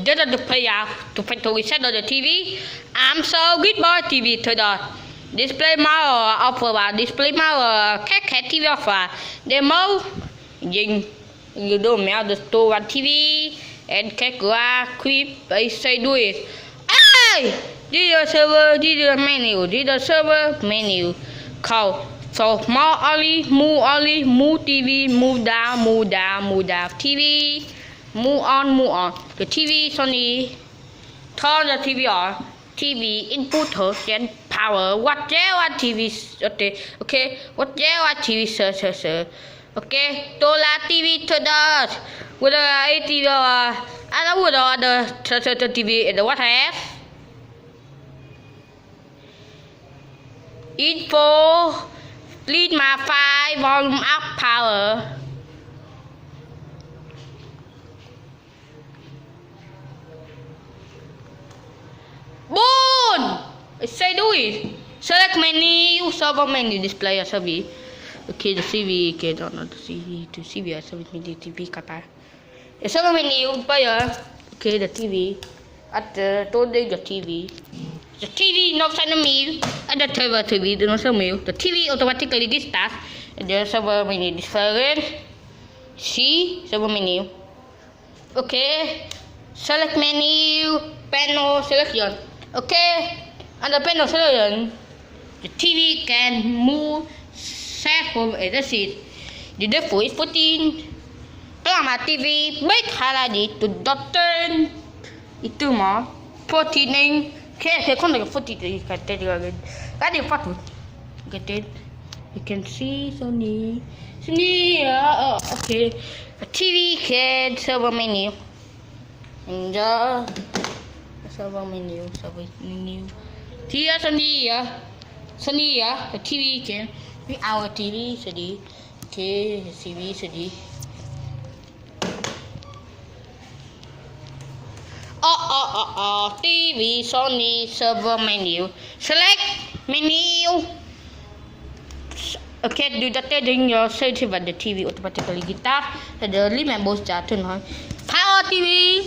Just the player to reset the TV. I'm so good boy TV to the display mode offer display mode cat TV offer demo dừng you do mèo the store one TV and cái cửa clip I say do it. Hey, this the server, this the menu, this the server menu. Call so move TV, move down TV. Move on. The TV Sony. Turn the TV on. TV input and power. Whatever TV. Okay. Whatever TV sir. Okay. Tola TV to the. With the TV. And with the TV. And what have? Info. Lead my 5 volume up power. Boom! Say do it. Select menu, server menu, display service. Okay, the CV, okay, not the CV, to CV, service menu, TV, kata. The server menu, player. Okay, the TV. At the today the TV. The TV no send a mail. At the TV, no send mail. The TV automatically restart. And the server menu different. See, server menu. Okay. Select menu, panel selection. Okay, under panel selection, the TV can move set from the seat. The default is 14. Plasma TV, make highlight to turn itu mah 14. Okay, con like 40. Got the photo. Get it? You can see Sony. Okay, the TV can server menu. And server menu. Here Sony the TV can be our TV CD. Okay, TV CD. TV Sony server menu. Select menu. Okay, do that then your search about the TV automatically guitar. The remember turn on. Power TV.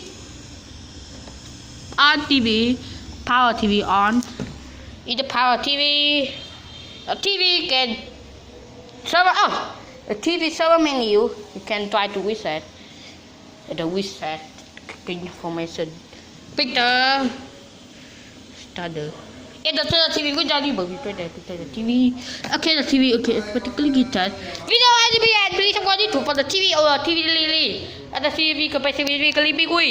On TV, power TV on. Either power TV, a TV can server. The TV server menu. You can try to reset. The reset information. Picture starter. The TV go down. The TV. Okay, the TV. Okay, particularly guitar. Video please for the TV or TV lily. Ada TV capacity kali bigui.